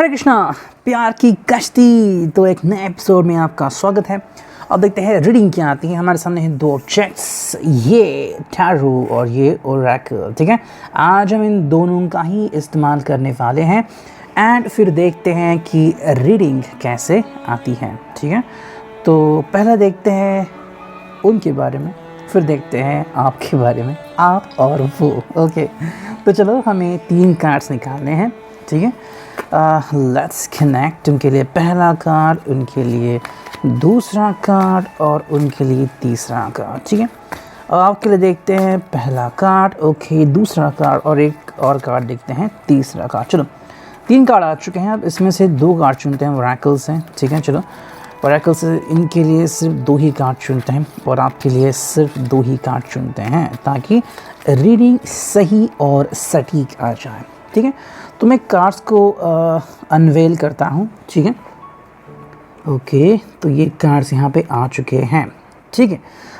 हरे कृष्णा, प्यार की कश्ती। तो एक नए एपिसोड में आपका स्वागत है। अब देखते हैं रीडिंग क्या आती है। हमारे सामने हैं दो ऑब्जेक्ट्स, ये टैरो और ये ओरेकल। ठीक है, आज हम इन दोनों का ही इस्तेमाल करने वाले हैं एंड फिर देखते हैं कि रीडिंग कैसे आती है। ठीक है, तो पहला देखते हैं उनके बारे में, फिर देखते हैं आपके बारे में, आप और वो। ओके, तो चलो हमें 3 कार्ड्स निकालने हैं। ठीक है, लेट्स कनेक्ट। उनके लिए पहला कार्ड, उनके लिए दूसरा कार्ड और उनके लिए तीसरा कार्ड। ठीक है, और आपके लिए देखते हैं पहला कार्ड, ओके, दूसरा कार्ड और एक और कार्ड देखते हैं तीसरा कार्ड। चलो 3 कार्ड आ चुके हैं। अब इसमें से 2 कार्ड चुनते हैं, ओरेकल्स हैं। ठीक है, चलो ओरेकल से इनके लिए सिर्फ 2 ही कार्ड चुनते हैं और आपके लिए सिर्फ 2 ही कार्ड चुनते हैं ताकि रीडिंग सही और सटीक आ जाए। ठीक है, तो मैं कार्ड्स को अनवेल करता हूँ। ठीक है, ओके, तो ये कार्ड्स यहाँ पे आ चुके हैं। ठीक है,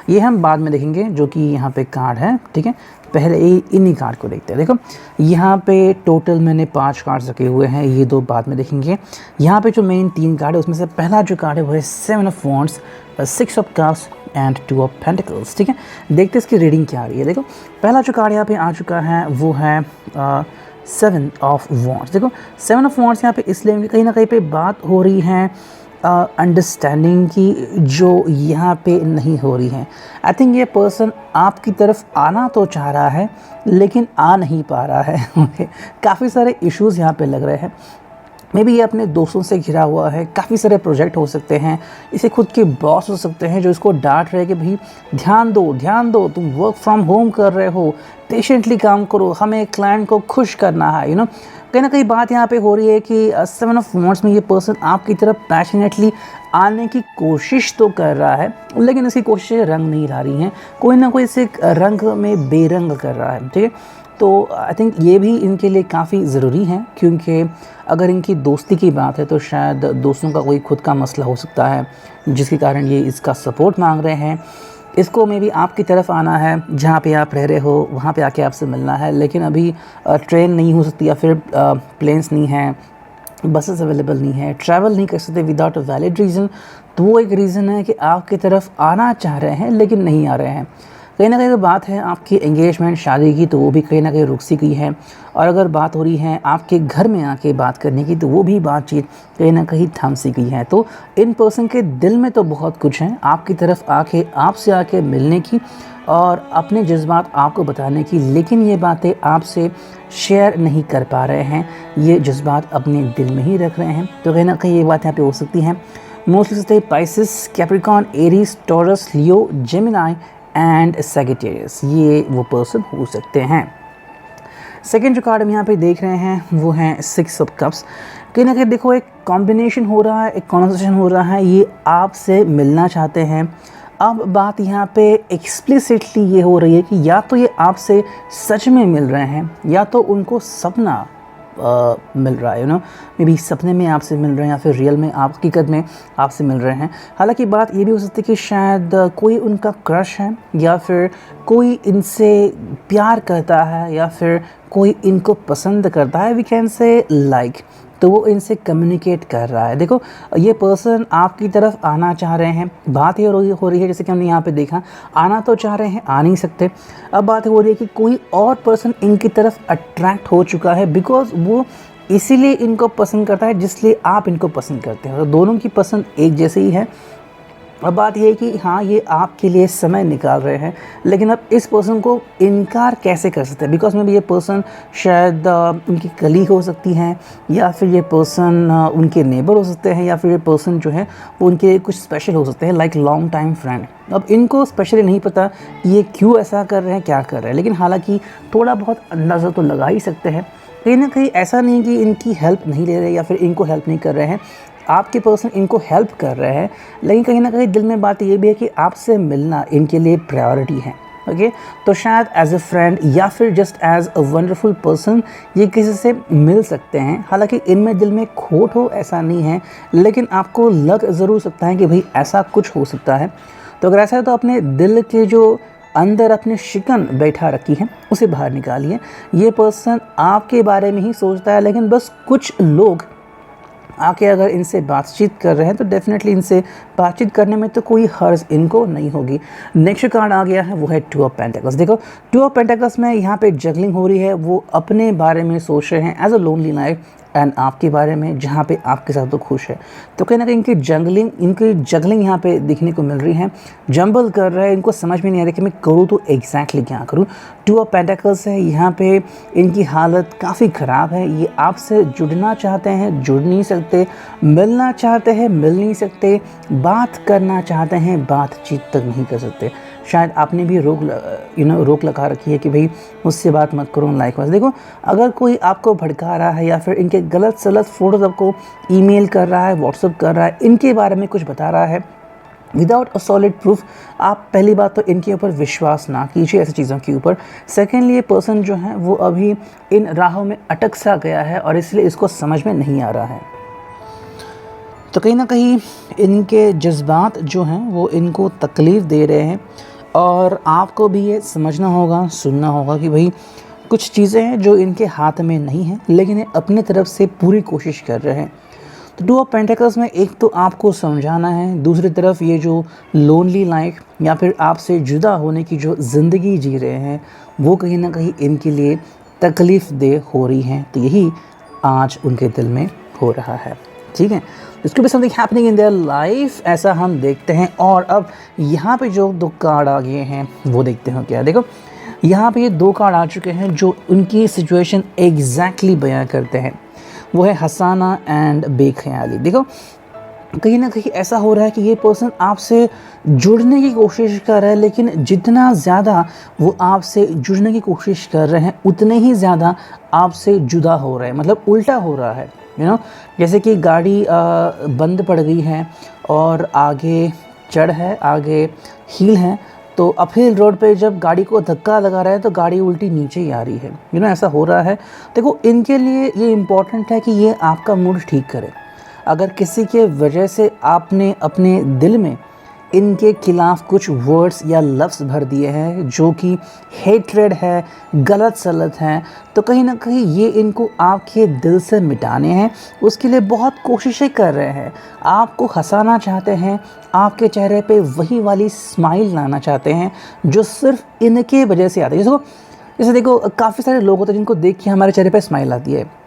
ये हम बाद में देखेंगे जो कि यहाँ पे कार्ड है। ठीक है, पहले इन्हीं कार्ड को देखते हैं। देखो यहाँ पे टोटल मैंने 5 कार्ड्स रखे हुए हैं, ये 2 बाद में देखेंगे। यहाँ पे जो मेन 3 कार्ड है उसमें से पहला जो कार्ड है वो है 7 of wands, 6 of cups and 2 of pentacles. ठीक है, देखते हैं इसकी रीडिंग क्या आ रही है। देखो पहला जो कार्ड यहाँ पे आ चुका है वो है 7 ऑफ वॉन्ड्स। देखो 7 ऑफ वॉन्ड्स यहाँ पे इसलिए कहीं ना कहीं पे बात हो रही है अंडरस्टैंडिंग की, जो यहाँ पे नहीं हो रही है। आई थिंक ये पर्सन आपकी तरफ आना तो चाह रहा है लेकिन आ नहीं पा रहा है। काफ़ी सारे इश्यूज़ यहाँ पे लग रहे हैं। मे बी ये अपने दोस्तों से घिरा हुआ है, काफ़ी सारे प्रोजेक्ट हो सकते हैं, इसे खुद के बॉस हो सकते हैं जो इसको डांट रहे कि भाई ध्यान दो, तुम वर्क फ्रॉम होम कर रहे हो, पेशेंटली काम करो, हमें क्लाइंट को खुश करना है। यू नो, कहीं ना कहीं बात यहाँ पे हो रही है कि 7 ऑफ वॉन्ड्स में ये पर्सन आपकी तरफ पैशनेटली आने की कोशिश तो कर रहा है लेकिन इसकी कोशिशें रंग नहीं ला रही हैं, कोई ना कोई इसे रंग में बेरंग कर रहा है। ठीक है, तो आई थिंक ये भी इनके लिए काफ़ी ज़रूरी है, क्योंकि अगर इनकी दोस्ती की बात है तो शायद दोस्तों का कोई खुद का मसला हो सकता है जिसके कारण ये इसका सपोर्ट मांग रहे हैं। इसको मे बी आपकी तरफ आना है, जहाँ पे आप रह रहे हो वहाँ पे आके आपसे मिलना है, लेकिन अभी ट्रेन नहीं हो सकती या फिर प्लेन्स नहीं हैं, बसेस अवेलेबल नहीं है, ट्रैवल नहीं कर सकते विदाउट अ वैलिड रीज़न। तो वो एक रीज़न है कि आपकी तरफ आना चाह रहे हैं लेकिन नहीं आ रहे हैं। कहीं ना कहीं तो बात है आपकी एंगेजमेंट शादी की, तो वो भी कहीं ना कहीं रुक सी गई है। और अगर बात हो रही है आपके घर में आके बात करने की, तो वो भी बातचीत कहीं ना कहीं थम सी गई है। तो इन पर्सन के दिल में तो बहुत कुछ है आपकी तरफ आके, आपसे आके मिलने की और अपने जज्बात आपको बताने की, लेकिन ये बातें आपसे शेयर नहीं कर पा रहे हैं, ये जज्बात अपने दिल में ही रख रहे हैं। तो कहीं ना कहीं ये बात यहाँ पे हो सकती हैं। Mostly Pisces, Capricorn, Aries, taurus, Leo, Gemini and Sagittarius, ये वो पर्सन हो सकते हैं। सेकेंड जो कार्ड हम यहाँ पे देख रहे हैं वो है 6 ऑफ कप्स। कहीं ना कहीं देखो एक कॉम्बिनेशन हो रहा है, एक कॉन्वर्सेशन हो रहा है, ये आपसे मिलना चाहते हैं। अब बात यहाँ पे एक्सप्लिसिटली ये हो रही है कि या तो ये आपसे सच में मिल रहे हैं या तो उनको सपना मिल रहा है। यू नो, मे बी सपने में आपसे मिल रहे हैं या फिर रियल में आप हकीकत में आपसे मिल रहे हैं। हालांकि बात ये भी हो सकती है कि शायद कोई उनका क्रश है या फिर कोई इनसे प्यार करता है या फिर कोई इनको पसंद करता है, वी कैन से लाइक, तो वो इनसे कम्युनिकेट कर रहा है। देखो ये पर्सन आपकी तरफ आना चाह रहे हैं, बात ये हो रही है जैसे कि हमने यहाँ पे देखा, आना तो चाह रहे हैं, आ नहीं सकते। अब बात हो रही है कि कोई और पर्सन इनकी तरफ अट्रैक्ट हो चुका है, बिकॉज वो इसीलिए इनको पसंद करता है जिसलिए आप इनको पसंद करते हैं। तो दोनों की पसंद एक जैसे ही है। अब बात यह है कि हाँ, ये आपके लिए समय निकाल रहे हैं, लेकिन अब इस पर्सन को इनकार कैसे कर सकते हैं, बिकॉज में भी ये पर्सन शायद उनकी कलीग हो सकती हैं या फिर ये पर्सन उनके नेबर हो सकते हैं या फिर ये पर्सन जो है वो उनके कुछ स्पेशल हो सकते हैं, लाइक लॉन्ग टाइम फ्रेंड। अब इनको स्पेशली नहीं पता कि ये क्यों ऐसा कर रहे हैं, क्या कर रहे हैं, लेकिन हालांकि थोड़ा बहुत अंदाज़ा तो लगा ही सकते हैं। कहीं ना कहीं ऐसा नहीं कि इनकी हेल्प नहीं ले रहे या फिर इनको हेल्प नहीं कर रहे हैं, आपके पर्सन इनको हेल्प कर रहे हैं, लेकिन कहीं ना कहीं दिल में बात ये भी है कि आपसे मिलना इनके लिए प्रायोरिटी है। ओके, तो शायद एज अ फ्रेंड या फिर just as a wonderful person ये किसी से मिल सकते हैं। हालांकि इनमें दिल में खोट हो ऐसा नहीं है, लेकिन आपको लग ज़रूर सकता है कि भाई ऐसा कुछ हो सकता है। तो अगर ऐसा है तो अपने दिल के जो अंदर अपने शिकन बैठा रखी है उसे बाहर निकालिए। ये पर्सन आपके बारे में ही सोचता है, लेकिन बस कुछ लोग आके अगर इनसे बातचीत कर रहे हैं तो डेफिनेटली इनसे बातचीत करने में तो कोई हर्ज इनको नहीं होगी। नेक्स्ट कार्ड आ गया है वो है टू ऑफ पेंटिकल्स। देखो टू ऑफ पेंटिकल्स में यहाँ पे जगलिंग हो रही है, वो अपने बारे में सोच रहे हैं as a lonely life and आपके बारे में जहाँ पे आपके साथ तो खुश है। तो कहीं ना कहीं इनकी जगलिंग यहाँ पे दिखने को मिल रही है, जंबल कर रहा है, इनको समझ में नहीं आ रहा कि मैं करूँ तो एग्जैक्टली क्या करूँ। टू ऑफ पेंटिकल्स है यहाँ पे, इनकी हालत काफ़ी ख़राब है। ये आपसे जुड़ना चाहते हैं, जुड़ नहीं सकते, मिलना चाहते हैं, मिल नहीं सकते, बात करना चाहते हैं, बातचीत तक नहीं कर सकते। शायद आपने भी रोक लगा रखी है कि भाई मुझसे बात मत करो लाइक वाइज। देखो अगर कोई आपको भड़का रहा है या फिर इनके गलत सलत फ़ोटोज़ आपको ईमेल कर रहा है, व्हाट्सअप कर रहा है, इनके बारे में कुछ बता रहा है विदाउट अ सॉलिड प्रूफ, आप पहली बात तो इनके ऊपर विश्वास ना कीजिए ऐसी चीज़ों के ऊपर। सेकेंडली ये पर्सन जो है वो अभी इन राहों में अटक सा गया है और इसलिए इसको समझ में नहीं आ रहा है। तो कहीं ना कहीं इनके जज्बात जो हैं वो इनको तकलीफ़ दे रहे हैं और आपको भी ये समझना होगा, सुनना होगा कि भाई कुछ चीज़ें हैं जो इनके हाथ में नहीं हैं लेकिन ये अपनी तरफ से पूरी कोशिश कर रहे हैं। तो टू ऑफ पेंटिकल्स में एक तो आपको समझाना है, दूसरी तरफ ये जो लोनली लाइफ या फिर आपसे जुदा होने की जो ज़िंदगी जी रहे हैं वो कहीं ना कहीं इनके लिए तकलीफ़ दे हो रही हैं। तो यही आज उनके दिल में हो रहा है, ठीक है। इसको भी something happening in their life ऐसा हम देखते हैं। और अब यहाँ पे जो दो कार्ड आ गए हैं वो देखते हैं क्या। देखो यहाँ पे ये दो कार्ड आ चुके हैं जो उनकी सिचुएशन एग्जैक्टली बयां करते हैं, वो है हसाना एंड बेख्याली। देखो कहीं ना कहीं ऐसा हो रहा है कि ये पर्सन आपसे जुड़ने की कोशिश कर रहा है लेकिन जितना ज़्यादा वो आपसे जुड़ने की कोशिश कर रहे हैं उतने ही ज़्यादा आपसे जुदा हो रहे हैं, मतलब उल्टा हो रहा है। जैसे कि गाड़ी बंद पड़ गई है और आगे चढ़ है, आगे हील है, तो अपहिल रोड पे जब गाड़ी को धक्का लगा रहा है तो गाड़ी उल्टी नीचे ही आ रही है। ऐसा हो रहा है। देखो इनके लिए ये इम्पॉर्टेंट है कि ये आपका मूड ठीक करे। अगर किसी के वजह से आपने अपने दिल में इनके खिलाफ़ कुछ वर्ड्स या लफ्ज़ भर दिए हैं जो कि हेट्रेड है, गलत सलत हैं, तो कहीं ना कहीं ये इनको आपके दिल से मिटाने हैं। उसके लिए बहुत कोशिशें कर रहे हैं, आपको हंसाना चाहते हैं, आपके चेहरे पे वही वाली स्माइल लाना चाहते हैं जो सिर्फ इनके वजह से आती है। जैसे देखो काफ़ी सारे लोग होते हैं जिनको देख के हमारे चेहरे पे स्माइल आती है।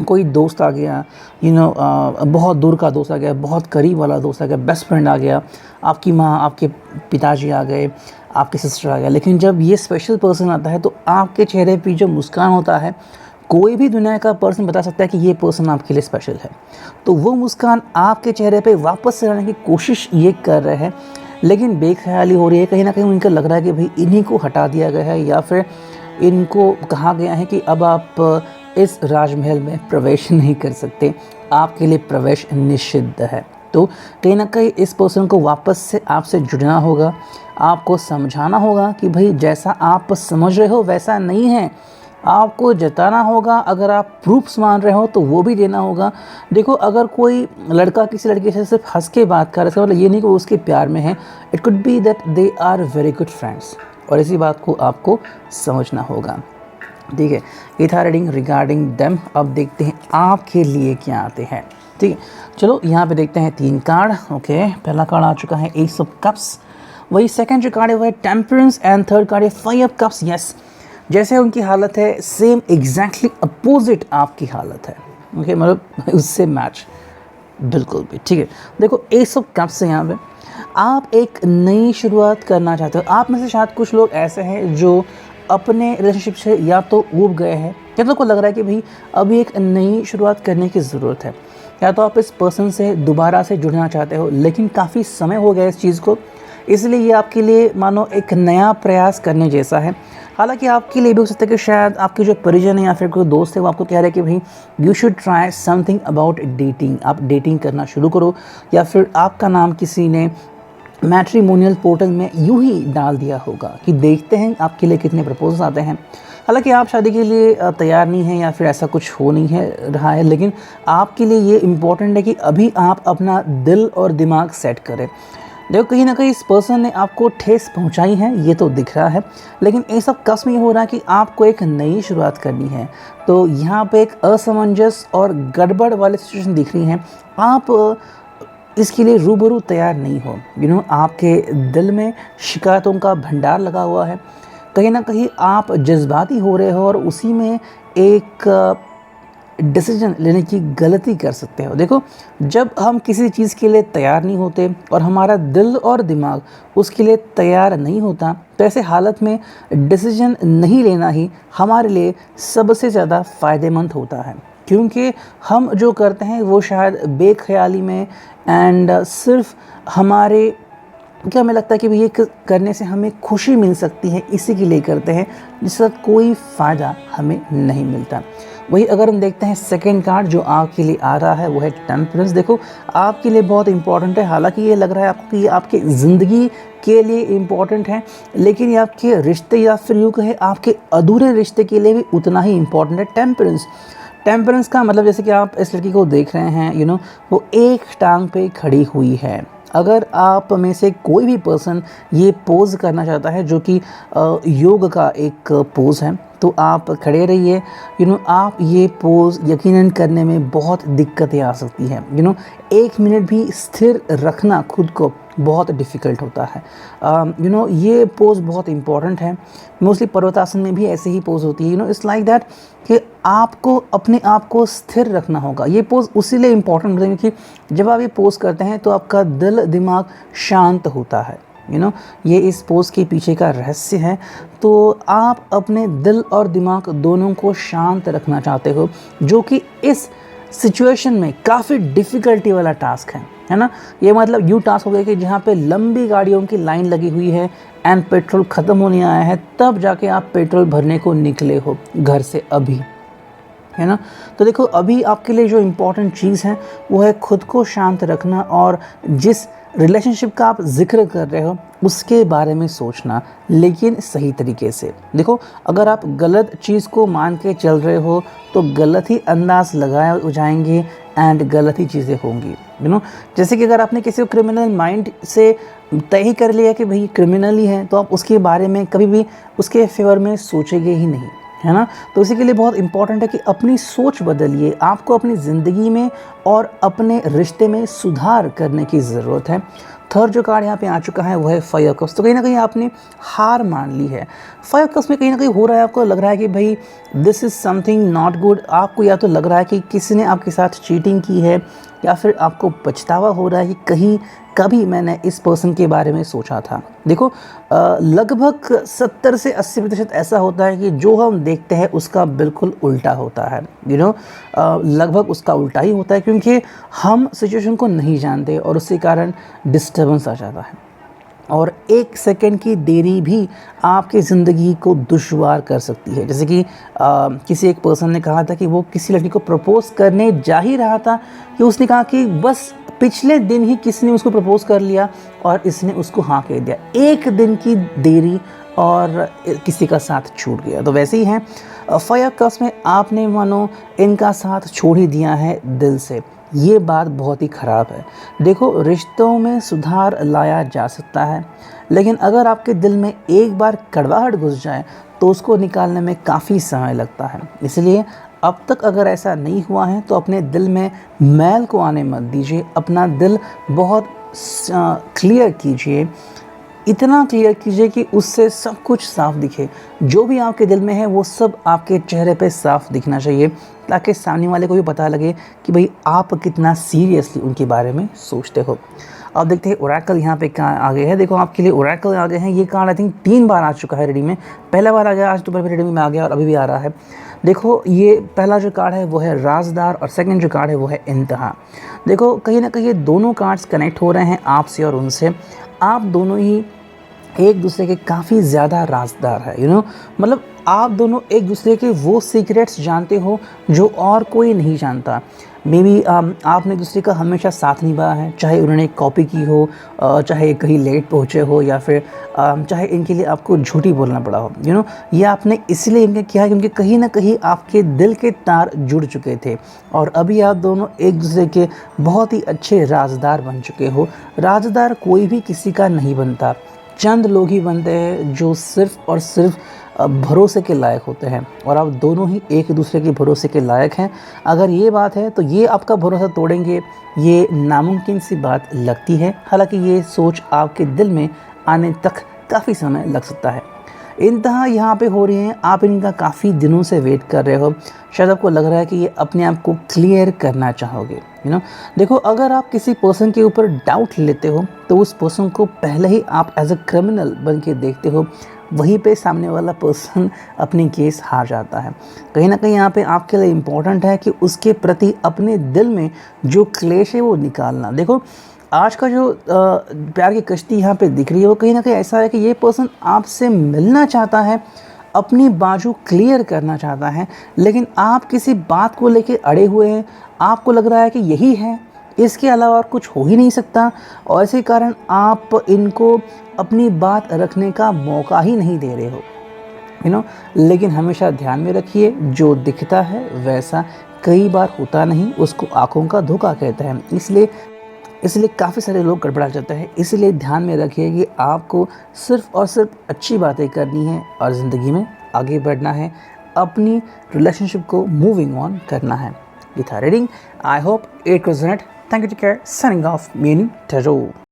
कोई दोस्त आ गया, बहुत दूर का दोस्त आ गया, बहुत करीब वाला दोस्त आ गया, बेस्ट फ्रेंड आ गया, आपकी माँ, आपके पिताजी आ गए, आपके सिस्टर आ गया। लेकिन जब ये स्पेशल पर्सन आता है तो आपके चेहरे पे जो मुस्कान होता है, कोई भी दुनिया का पर्सन बता सकता है कि ये पर्सन आपके लिए स्पेशल है। तो वो मुस्कान आपके चेहरे पे वापस से लाने की कोशिश ये कर रहे हैं लेकिन बेख्याली हो रही है। कहीं ना कहीं उनको लग रहा है कि भाई इन्हीं को हटा दिया गया है या फिर इनको कहा गया है कि अब आप इस राजमहल में प्रवेश नहीं कर सकते, आपके लिए प्रवेश निषिद्ध है। तो कहीं ना कहीं इस पर्सन को वापस से आपसे जुड़ना होगा, आपको समझाना होगा कि भाई जैसा आप समझ रहे हो वैसा नहीं है, आपको जताना होगा। अगर आप प्रूफ्स मान रहे हो तो वो भी देना होगा। देखो अगर कोई लड़का किसी लड़के से सिर्फ हंस के बात कर रहा है इसका मतलब ये नहीं कि वो उसके प्यार में है, it could be that they are very good friends, और इसी बात को आपको समझना होगा, ठीक है। ये था रीडिंग रिगार्डिंग देम। अब देखते हैं आपके लिए क्या आते हैं, ठीक है। चलो यहाँ पे देखते हैं 3 कार्ड। ओके, पहला कार्ड आ चुका है एस ऑफ कप्स, वही सेकंड जो कार्ड है वो है टेम्परेंस एंड थर्ड कार्ड है 5 ऑफ कप्स। यस, जैसे उनकी हालत है सेम एग्जैक्टली अपोजिट आपकी हालत है। ओके, मतलब उससे मैच बिल्कुल भी, ठीक है। देखो एस ऑफ कप्स से यहाँ पे आप एक नई शुरुआत करना चाहते हो। आप में से शायद कुछ लोग ऐसे हैं जो अपने रिलेशनशिप से या तो ऊब गए हैं या तो को लग रहा है कि भाई अभी एक नई शुरुआत करने की ज़रूरत है, या तो आप इस पर्सन से दोबारा से जुड़ना चाहते हो लेकिन काफ़ी समय हो गया इस चीज़ को, इसलिए ये आपके लिए मानो एक नया प्रयास करने जैसा है। हालांकि आपके लिए भी हो सकता है कि शायद आपके जो परिजन है या फिर कोई दोस्त है वो आपको कह रहे हैं कि भाई you should try something about dating, आप डेटिंग करना शुरू करो, या फिर आपका नाम किसी ने मैट्रिमोनियल पोर्टल में यूं ही डाल दिया होगा कि देखते हैं आपके लिए कितने प्रपोजल आते हैं। हालांकि आप शादी के लिए तैयार नहीं हैं या फिर ऐसा कुछ हो नहीं है रहा है, लेकिन आपके लिए ये इम्पॉर्टेंट है कि अभी आप अपना दिल और दिमाग सेट करें। देखो कहीं ना कहीं इस पर्सन ने आपको ठेस पहुंचाई है, ये तो दिख रहा है, लेकिन ये सब कसम ये हो रहा है कि आपको एक नई शुरुआत करनी है। तो यहाँ पे एक असमंजस और गड़बड़ वाली सिचुएशन दिख रही है। आप इसके लिए रूबरू तैयार नहीं हो। आपके दिल में शिकायतों का भंडार लगा हुआ है। कहीं ना कहीं आप जज्बाती हो रहे हो और उसी में एक डिसीजन लेने की गलती कर सकते हो। देखो, जब हम किसी चीज़ के लिए तैयार नहीं होते और हमारा दिल और दिमाग उसके लिए तैयार नहीं होता, तो ऐसे हालत में डिसीजन नहीं लेना ही हमारे लिए सबसे ज़्यादा फ़ायदेमंद होता है। क्योंकि हम जो करते हैं वो शायद बेख्याली में एंड सिर्फ हमारे क्या हमें लगता है कि भाई ये करने से हमें खुशी मिल सकती है, इसी के लिए करते हैं, जिसका कोई फ़ायदा हमें नहीं मिलता। वही अगर हम देखते हैं सेकंड कार्ड जो आपके लिए आ रहा है वो है टेम्परेंस। देखो, आपके लिए बहुत इंपॉर्टेंट है। हालांकि ये लग रहा है आपको कि ये आपके ज़िंदगी के लिए इम्पॉर्टेंट है, लेकिन ये आपके रिश्ते या फिर यूँ कहे आपके अधूरे रिश्ते के लिए भी उतना ही इम्पॉर्टेंट है टेम्परेंस। टेम्परेंस का मतलब जैसे कि आप इस लड़की को देख रहे हैं, वो एक टांग पे खड़ी हुई है। अगर आप में से कोई भी पर्सन ये पोज़ करना चाहता है जो कि योग का एक पोज़ है, तो आप खड़े रहिए। आप ये पोज़ यकीनन करने में बहुत दिक्कतें आ सकती हैं। एक मिनट भी स्थिर रखना खुद को बहुत डिफ़िकल्ट होता है। ये पोज़ बहुत इंपॉर्टेंट है। मोस्टली पर्वतासन में भी ऐसे ही पोज़ होती है। इट्स लाइक दैट कि आपको अपने आप को स्थिर रखना होगा। ये पोज़ उसी लिए इम्पॉर्टेंट होता है क्योंकि जब आप ये पोज़ करते हैं तो आपका दिल दिमाग शांत होता है। ये इस पोज़ के पीछे का रहस्य है। तो आप अपने दिल और दिमाग दोनों को शांत रखना चाहते हो, जो कि इस सिचुएशन में काफ़ी डिफ़िकल्टी वाला टास्क है ना। ये मतलब यूँ टास्क हो गया कि जहाँ पे लंबी गाड़ियों की लाइन लगी हुई है एंड पेट्रोल ख़त्म होने आया है, तब जाके आप पेट्रोल भरने को निकले हो घर से अभी, है ना। तो देखो, अभी आपके लिए जो इम्पोर्टेंट चीज़ है वो है खुद को शांत रखना और जिस रिलेशनशिप का आप जिक्र कर रहे हो उसके बारे में सोचना, लेकिन सही तरीके से। देखो, अगर आप गलत चीज़ को मान के चल रहे हो तो गलत ही अंदाज लगाए जाएंगे एंड गलत ही चीज़ें होंगी। जैसे कि अगर आपने किसी को क्रिमिनल माइंड से तय ही कर लिया कि भाई क्रिमिनल ही है, तो आप उसके बारे में कभी भी उसके फेवर में सोचेंगे ही नहीं, है ना। तो इसी के लिए बहुत इंपॉर्टेंट है कि अपनी सोच बदलिए। आपको अपनी ज़िंदगी में और अपने रिश्ते में सुधार करने की ज़रूरत है। थर्ड जो कार्ड यहाँ पे आ चुका है वो है 5 ऑफ कप्स। तो कहीं ना कहीं आपने हार मान ली है। 5 ऑफ कप्स में कहीं ना कहीं हो रहा है, आपको लग रहा है कि भाई this is something not good. आपको या तो लग रहा है कि किसी ने आपके साथ चीटिंग की है, या फिर आपको पछतावा हो रहा है कि कहीं कभी मैंने इस पर्सन के बारे में सोचा था। देखो, लगभग 70 से 80% ऐसा होता है कि जो हम देखते हैं उसका बिल्कुल उल्टा होता है। लगभग उसका उल्टा ही होता है, क्योंकि हम सिचुएशन को नहीं जानते और उसके कारण डिस्टर्बेंस आ जाता है। और 1 सेकंड की देरी भी आपकी ज़िंदगी को दुश्वार कर सकती है। जैसे कि किसी एक पर्सन ने कहा था कि वो किसी लड़की को प्रपोज़ करने जा ही रहा था कि उसने कहा कि बस पिछले दिन ही किसी ने उसको प्रपोज़ कर लिया और इसने उसको हाँ कह दिया। 1 दिन की देरी और किसी का साथ छूट गया। तो वैसे ही है 5 ऑफ कप्स में आपने मानो इनका साथ छोड़ ही दिया है दिल से। ये बात बहुत ही ख़राब है। देखो, रिश्तों में सुधार लाया जा सकता है, लेकिन अगर आपके दिल में एक बार कड़वाहट घुस जाए तो उसको निकालने में काफ़ी समय लगता है। इसलिए अब तक अगर ऐसा नहीं हुआ है तो अपने दिल में मैल को आने मत दीजिए। अपना दिल बहुत क्लियर कीजिए, इतना क्लियर कीजिए कि उससे सब कुछ साफ दिखे। जो भी आपके दिल में है वो सब आपके चेहरे पे साफ दिखना चाहिए, ताकि सामने वाले को भी पता लगे कि भाई आप कितना सीरियसली उनके बारे में सोचते हो। अब देखते हैं ओरेकल यहाँ पे क्या आगे है। देखो, आपके लिए ओरेकल आगे हैं। ये कार्ड आई थिंक 3 बार आ चुका है रीडिंग में। पहला बार आ गया, आज दोपहर में रीडिंग में आ गया और अभी भी आ रहा है। देखो, ये पहला जो कार्ड है वो है राजदार और सेकंड जो कार्ड है वो है इंतहा। देखो, कहीं ना कहीं ये दोनों कार्ड्स कनेक्ट हो रहे हैं आपसे और उनसे। आप दोनों ही एक दूसरे के काफ़ी ज़्यादा राजदार है। मतलब आप दोनों एक दूसरे के वो सीक्रेट्स जानते हो जो और कोई नहीं जानता। मे बी आपने दूसरे का हमेशा साथ निभाया है, चाहे उन्होंने कॉपी की हो, चाहे कहीं लेट पहुँचे हो, या फिर चाहे इनके लिए आपको झूठी बोलना पड़ा हो, ये आपने इसलिए इनका किया क्योंकि कहीं ना कहीं आपके दिल के तार जुड़ चुके थे और अभी आप दोनों एक दूसरे के बहुत ही अच्छे राजदार बन चुके हो। राजदार कोई भी किसी का नहीं बनता, चंद लोग ही बनते हैं जो सिर्फ़ और सिर्फ भरोसे के लायक होते हैं, और आप दोनों ही एक दूसरे के भरोसे के लायक हैं। अगर ये बात है तो ये आपका भरोसा तोड़ेंगे, ये नामुमकिन सी बात लगती है। हालांकि ये सोच आपके दिल में आने तक काफ़ी समय लग सकता है। इंतहा यहाँ पे हो रही है, आप इनका काफ़ी दिनों से वेट कर रहे हो, शायद आपको लग रहा है कि ये अपने आप को क्लियर करना चाहोगे। देखो, अगर आप किसी पर्सन के ऊपर डाउट लेते हो तो उस पर्सन को पहले ही आप एज अ क्रिमिनल बन के देखते हो, वहीं पे सामने वाला पर्सन अपनी केस हार जाता है। कहीं ना कहीं यहाँ पे आपके लिए इम्पोर्टेंट है कि उसके प्रति अपने दिल में जो क्लेश है वो निकालना। देखो, आज का जो प्यार की कश्ती यहाँ पे दिख रही है वो कहीं ना कहीं ऐसा है कि ये पर्सन आपसे मिलना चाहता है, अपनी बाजू क्लियर करना चाहता है, लेकिन आप किसी बात को लेके अड़े हुए हैं। आपको लग रहा है कि यही है, इसके अलावा और कुछ हो ही नहीं सकता, और इसी कारण आप इनको अपनी बात रखने का मौका ही नहीं दे रहे हो। लेकिन हमेशा ध्यान में रखिए, जो दिखता है वैसा कई बार होता नहीं, उसको आंखों का धोखा कहते हैं। इसलिए काफ़ी सारे लोग गड़बड़ा जाते हैं। इसलिए ध्यान में रखिए कि आपको सिर्फ़ और सिर्फ अच्छी बातें करनी है और ज़िंदगी में आगे बढ़ना है, अपनी रिलेशनशिप को मूविंग ऑन करना है। ये था reading. I hope it was it. Thank you, take care, signing off, Mini tarot.